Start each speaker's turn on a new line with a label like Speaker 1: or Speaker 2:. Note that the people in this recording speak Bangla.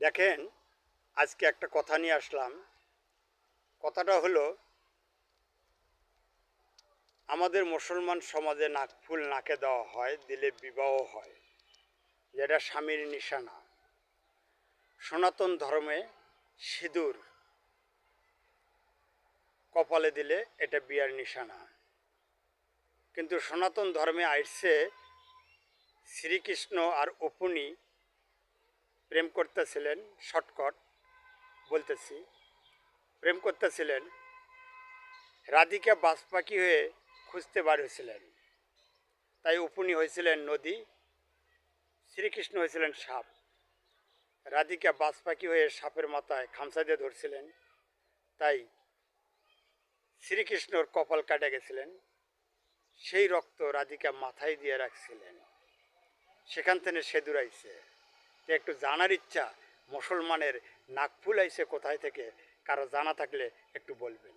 Speaker 1: দেখেন, আজকে একটা কথা নিয়ে আসলাম। কথাটা হলো, আমাদের মুসলমান সমাজে নাকফুল নাকে দেওয়া হয়, দিলে বিবাহ হয়, যেটা স্বামীর নিশানা। সনাতন ধর্মে সিঁদুর কপালে দিলে এটা বিয়ার নিশানা। কিন্তু সনাতন ধর্মে আইসে শ্রীকৃষ্ণ আর অপুনি প্রেম করতেছিলেন। শর্টকট বলতেছি, প্রেম করতেছিলেন। রাধিকা বাজ পাখি হয়ে খুঁজতে বার হয়েছিলেন, তাই অপুনি হয়েছিলেন নদী, শ্রীকৃষ্ণ হয়েছিলেন সাপ। রাধিকা বাজ পাখি হয়ে সাপের মাথায় খামচা দিয়ে ধরছিলেন, তাই শ্রীকৃষ্ণর কপাল কাটে গেছিলেন। সেই রক্ত রাধিকা মাথায় দিয়ে রাখছিলেন, সেখান থেকে সেদুর আইছে। তো একটু জানার ইচ্ছা, মুসলমানের নাকফুল আইছে কোথায় থেকে, কারো জানা থাকলে একটু বলবেন।